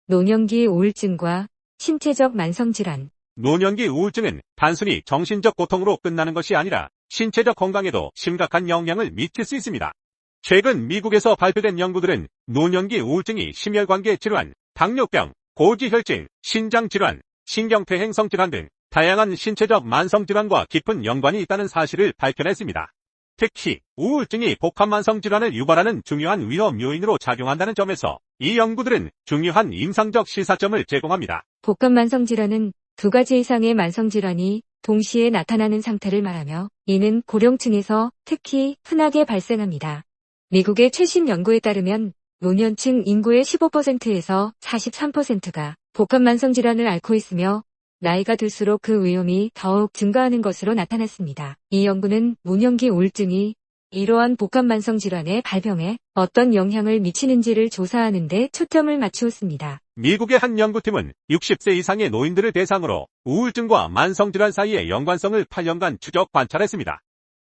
노년기 우울증과 신체적 만성질환. 노년기 우울증은 단순히 정신적 고통으로 끝나는 것이 아니라 신체적 건강에도 심각한 영향을 미칠 수 있습니다. 최근 미국에서 발표된 연구들은 노년기 우울증이 심혈관계 질환, 당뇨병, 고지혈증, 신장질환, 신경퇴행성 질환 등 다양한 신체적 만성질환과 깊은 연관이 있다는 사실을 밝혀냈습니다. 특히 우울증이 복합만성 질환을 유발하는 중요한 위험 요인으로 작용한다는 점에서 이 연구들은 중요한 임상적 시사점을 제공합니다. 복합만성질환은 두 가지 이상의 만성질환이 동시에 나타나는 상태를 말하며 이는 고령층에서 특히 흔하게 발생합니다. 미국의 최신 연구에 따르면 노년층 인구의 15%에서 43%가 복합만성질환을 앓고 있으며 나이가 들수록 그 위험이 더욱 증가하는 것으로 나타났습니다. 이 연구는 노년기 우울증이 이러한 복합만성질환의 발병에 어떤 영향을 미치는지를 조사하는 데 초점을 맞추었습니다. 미국의 한 연구팀은 60세 이상의 노인들을 대상으로 우울증과 만성질환 사이의 연관성을 8년간 추적 관찰했습니다.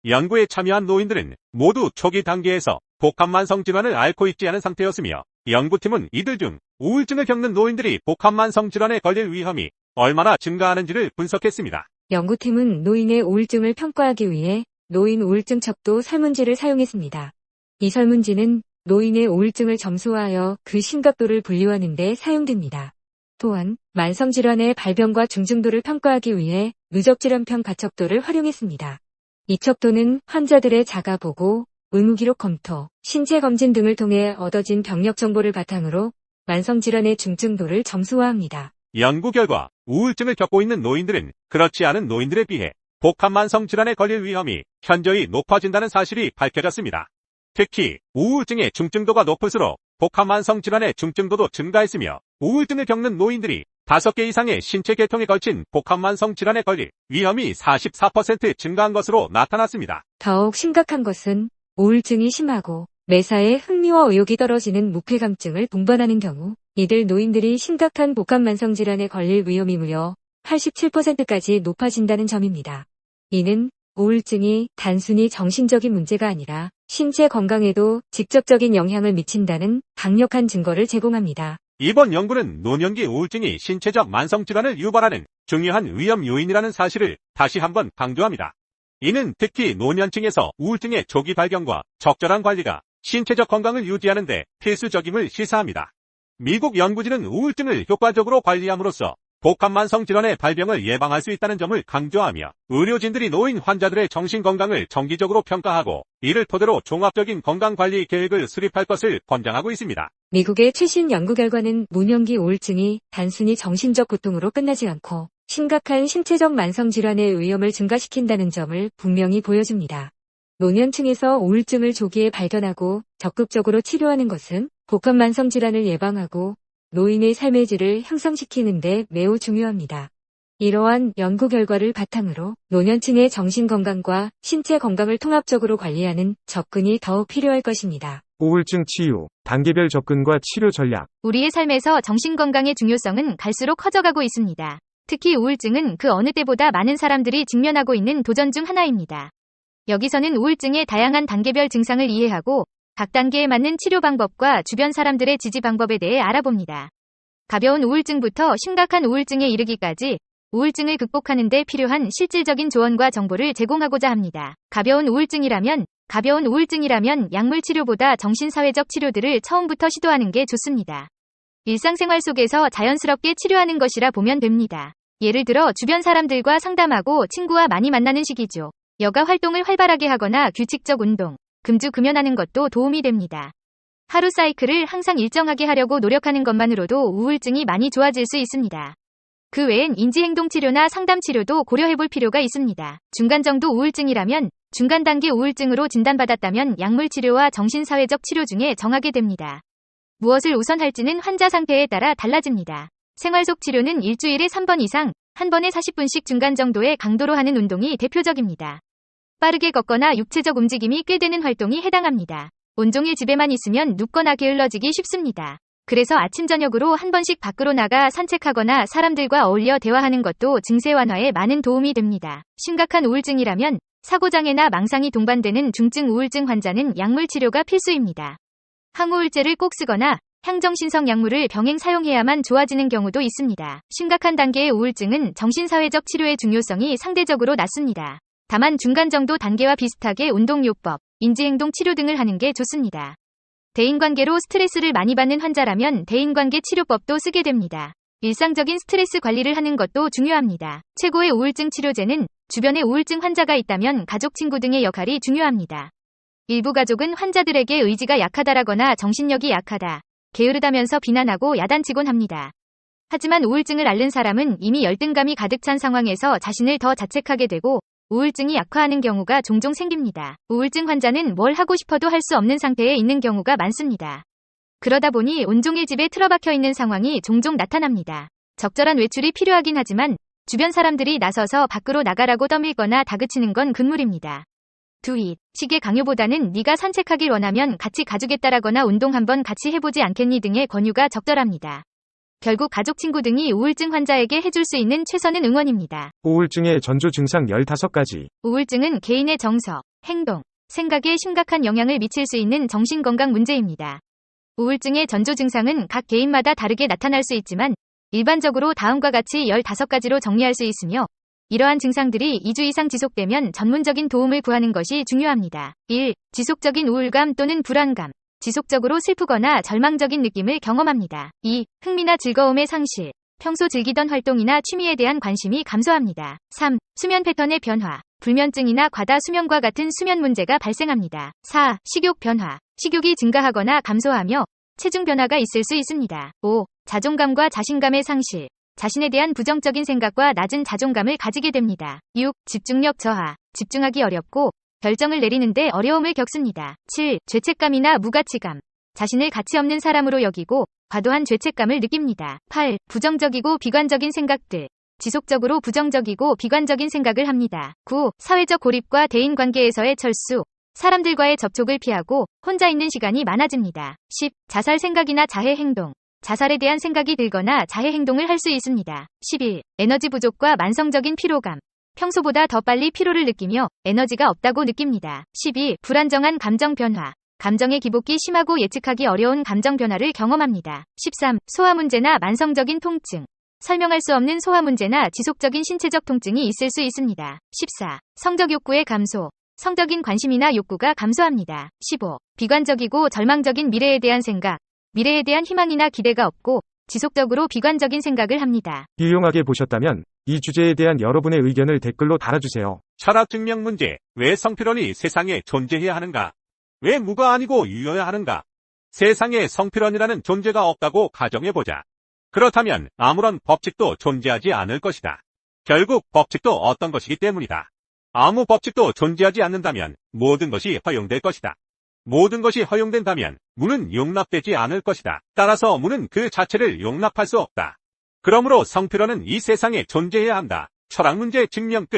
연구에 참여한 노인들은 모두 초기 단계에서 복합만성질환을 앓고 있지 않은 상태였으며 연구팀은 이들 중 우울증을 겪는 노인들이 복합만성질환에 걸릴 위험이 얼마나 증가하는지를 분석했습니다. 연구팀은 노인의 우울증을 평가하기 위해 노인 우울증 척도 설문지를 사용했습니다. 이 설문지는 노인의 우울증을 점수화하여 그 심각도를 분류하는 데 사용됩니다. 또한 만성질환의 발병과 중증도를 평가하기 위해 누적질환평 가척도를 활용했습니다. 이 척도는 환자들의 자가보고, 의무기록 검토, 신체검진 등을 통해 얻어진 병력 정보를 바탕으로 만성질환의 중증도를 점수화합니다. 연구 결과 우울증을 겪고 있는 노인들은 그렇지 않은 노인들에 비해 복합만성질환에 걸릴 위험이 현저히 높아진다는 사실이 밝혀졌습니다. 특히 우울증의 중증도가 높을수록 복합만성질환의 중증도도 증가했으며 우울증을 겪는 노인들이 5개 이상의 신체 계통에 걸친 복합만성질환에 걸릴 위험이 44% 증가한 것으로 나타났습니다. 더욱 심각한 것은 우울증이 심하고 매사에 흥미와 의욕이 떨어지는 무쾌감증을 동반하는 경우 이들 노인들이 심각한 복합만성질환에 걸릴 위험이 무려 87%까지 높아진다는 점입니다. 이는 우울증이 단순히 정신적인 문제가 아니라 신체 건강에도 직접적인 영향을 미친다는 강력한 증거를 제공합니다. 이번 연구는 노년기 우울증이 신체적 만성질환을 유발하는 중요한 위험 요인이라는 사실을 다시 한번 강조합니다. 이는 특히 노년층에서 우울증의 조기 발견과 적절한 관리가 신체적 건강을 유지하는 데 필수적임을 시사합니다. 미국 연구진은 우울증을 효과적으로 관리함으로써 복합만성질환의 발병을 예방할 수 있다는 점을 강조하며 의료진들이 노인 환자들의 정신건강을 정기적으로 평가하고 이를 토대로 종합적인 건강관리 계획을 수립할 것을 권장하고 있습니다. 미국의 최신 연구 결과는 노년기 우울증이 단순히 정신적 고통으로 끝나지 않고 심각한 신체적 만성질환의 위험을 증가시킨다는 점을 분명히 보여줍니다. 노년층에서 우울증을 조기에 발견하고 적극적으로 치료하는 것은 복합만성질환을 예방하고 노인의 삶의 질을 향상시키는 데 매우 중요합니다. 이러한 연구 결과를 바탕으로 노년층의 정신건강과 신체 건강을 통합적으로 관리하는 접근이 더욱 필요할 것입니다. 우울증 치유, 단계별 접근과 치료 전략. 우리의 삶에서 정신건강의 중요성은 갈수록 커져가고 있습니다. 특히 우울증은 그 어느 때보다 많은 사람들이 직면하고 있는 도전 중 하나입니다. 여기서는 우울증의 다양한 단계별 증상을 이해하고 각 단계에 맞는 치료 방법과 주변 사람들의 지지 방법에 대해 알아봅니다. 가벼운 우울증부터 심각한 우울증에 이르기까지 우울증을 극복하는 데 필요한 실질적인 조언과 정보를 제공하고자 합니다. 가벼운 우울증이라면 약물 치료보다 정신사회적 치료들을 처음부터 시도하는 게 좋습니다. 일상생활 속에서 자연스럽게 치료하는 것이라 보면 됩니다. 예를 들어 주변 사람들과 상담하고 친구와 많이 만나는 시기죠. 여가 활동을 활발하게 하거나 규칙적 운동, 금주금연하는 것도 도움이 됩니다. 하루 사이클을 항상 일정하게 하려고 노력하는 것만으로도 우울증이 많이 좋아질 수 있습니다. 그 외엔 인지행동치료나 상담치료도 고려해볼 필요가 있습니다. 중간 정도 우울증이라면 중간 단계 우울증으로 진단받았다면 약물치료와 정신사회적 치료 중에 정하게 됩니다. 무엇을 우선할지는 환자 상태에 따라 달라집니다. 생활 속 치료는 일주일에 3번 이상, 한 번에 40분씩 중간 정도의 강도로 하는 운동이 대표적입니다. 빠르게 걷거나 육체적 움직임이 꽤 되는 활동이 해당합니다. 온종일 집에만 있으면 눕거나 게을러지기 쉽습니다. 그래서 아침 저녁으로 한 번씩 밖으로 나가 산책하거나 사람들과 어울려 대화하는 것도 증세 완화에 많은 도움이 됩니다. 심각한 우울증이라면 사고장애나 망상이 동반되는 중증 우울증 환자는 약물 치료가 필수입니다. 항우울제를 꼭 쓰거나 향정신성 약물을 병행 사용해야만 좋아지는 경우도 있습니다. 심각한 단계의 우울증은 정신사회적 치료의 중요성이 상대적으로 낮습니다. 다만 중간 정도 단계와 비슷하게 운동요법, 인지행동 치료 등을 하는 게 좋습니다. 대인관계로 스트레스를 많이 받는 환자라면 대인관계 치료법도 쓰게 됩니다. 일상적인 스트레스 관리를 하는 것도 중요합니다. 최고의 우울증 치료제는 주변에 우울증 환자가 있다면 가족, 친구 등의 역할이 중요합니다. 일부 가족은 환자들에게 의지가 약하다라거나 정신력이 약하다, 게으르다면서 비난하고 야단치곤 합니다. 하지만 우울증을 앓는 사람은 이미 열등감이 가득 찬 상황에서 자신을 더 자책하게 되고 우울증이 약화하는 경우가 종종 생깁니다. 우울증 환자는 뭘 하고 싶어도 할 수 없는 상태에 있는 경우가 많습니다. 그러다 보니 온종일 집에 틀어박혀 있는 상황이 종종 나타납니다. 적절한 외출이 필요하긴 하지만 주변 사람들이 나서서 밖으로 나가라고 떠밀거나 다그치는 건 금물입니다. 두잇, 시계 강요보다는 네가 산책하길 원하면 같이 가주겠다라거나 운동 한번 같이 해보지 않겠니 등의 권유가 적절합니다. 결국 가족, 친구 등이 우울증 환자에게 해줄 수 있는 최선은 응원입니다. 우울증의 전조 증상 15가지. 우울증은 개인의 정서, 행동, 생각에 심각한 영향을 미칠 수 있는 정신건강 문제입니다. 우울증의 전조 증상은 각 개인마다 다르게 나타날 수 있지만 일반적으로 다음과 같이 15가지로 정리할 수 있으며 이러한 증상들이 2주 이상 지속되면 전문적인 도움을 구하는 것이 중요합니다. 1. 지속적인 우울감 또는 불안감. 지속적으로 슬프거나 절망적인 느낌을 경험합니다. 2. 흥미나 즐거움의 상실. 평소 즐기던 활동이나 취미에 대한 관심이 감소합니다. 3. 수면 패턴의 변화. 불면증이나 과다 수면과 같은 수면 문제가 발생합니다. 4. 식욕 변화. 식욕이 증가하거나 감소하며 체중 변화가 있을 수 있습니다. 5. 자존감과 자신감의 상실. 자신에 대한 부정적인 생각과 낮은 자존감을 가지게 됩니다. 6. 집중력 저하. 집중하기 어렵고 결정을 내리는데 어려움을 겪습니다. 7. 죄책감이나 무가치감. 자신을 가치 없는 사람으로 여기고 과도한 죄책감을 느낍니다. 8. 부정적이고 비관적인 생각들. 지속적으로 부정적이고 비관적인 생각을 합니다. 9. 사회적 고립과 대인관계에서의 철수. 사람들과의 접촉을 피하고 혼자 있는 시간이 많아집니다. 10. 자살 생각이나 자해 행동. 자살에 대한 생각이 들거나 자해 행동을 할 수 있습니다. 11. 에너지 부족과 만성적인 피로감. 평소보다 더 빨리 피로를 느끼며 에너지가 없다고 느낍니다. 12. 불안정한 감정 변화. 감정의 기복이 심하고 예측하기 어려운 감정 변화를 경험합니다. 13. 소화 문제나 만성적인 통증. 설명할 수 없는 소화 문제나 지속적인 신체적 통증이 있을 수 있습니다. 14. 성적 욕구의 감소. 성적인 관심이나 욕구가 감소합니다. 15. 비관적이고 절망적인 미래에 대한 생각. 미래에 대한 희망이나 기대가 없고 지속적으로 비관적인 생각을 합니다. 유용하게 보셨다면 이 주제에 대한 여러분의 의견을 댓글로 달아주세요. 철학 증명 문제. 왜 성필원이 세상에 존재해야 하는가? 왜 무가 아니고 유여야 하는가? 세상에 성필원이라는 존재가 없다고 가정해보자. 그렇다면 아무런 법칙도 존재하지 않을 것이다. 결국 법칙도 어떤 것이기 때문이다. 아무 법칙도 존재하지 않는다면 모든 것이 허용될 것이다. 모든 것이 허용된다면 무는 용납되지 않을 것이다. 따라서 무는 그 자체를 용납할 수 없다. 그러므로 성필원은 이 세상에 존재해야 한다. 철학 문제 증명 끝.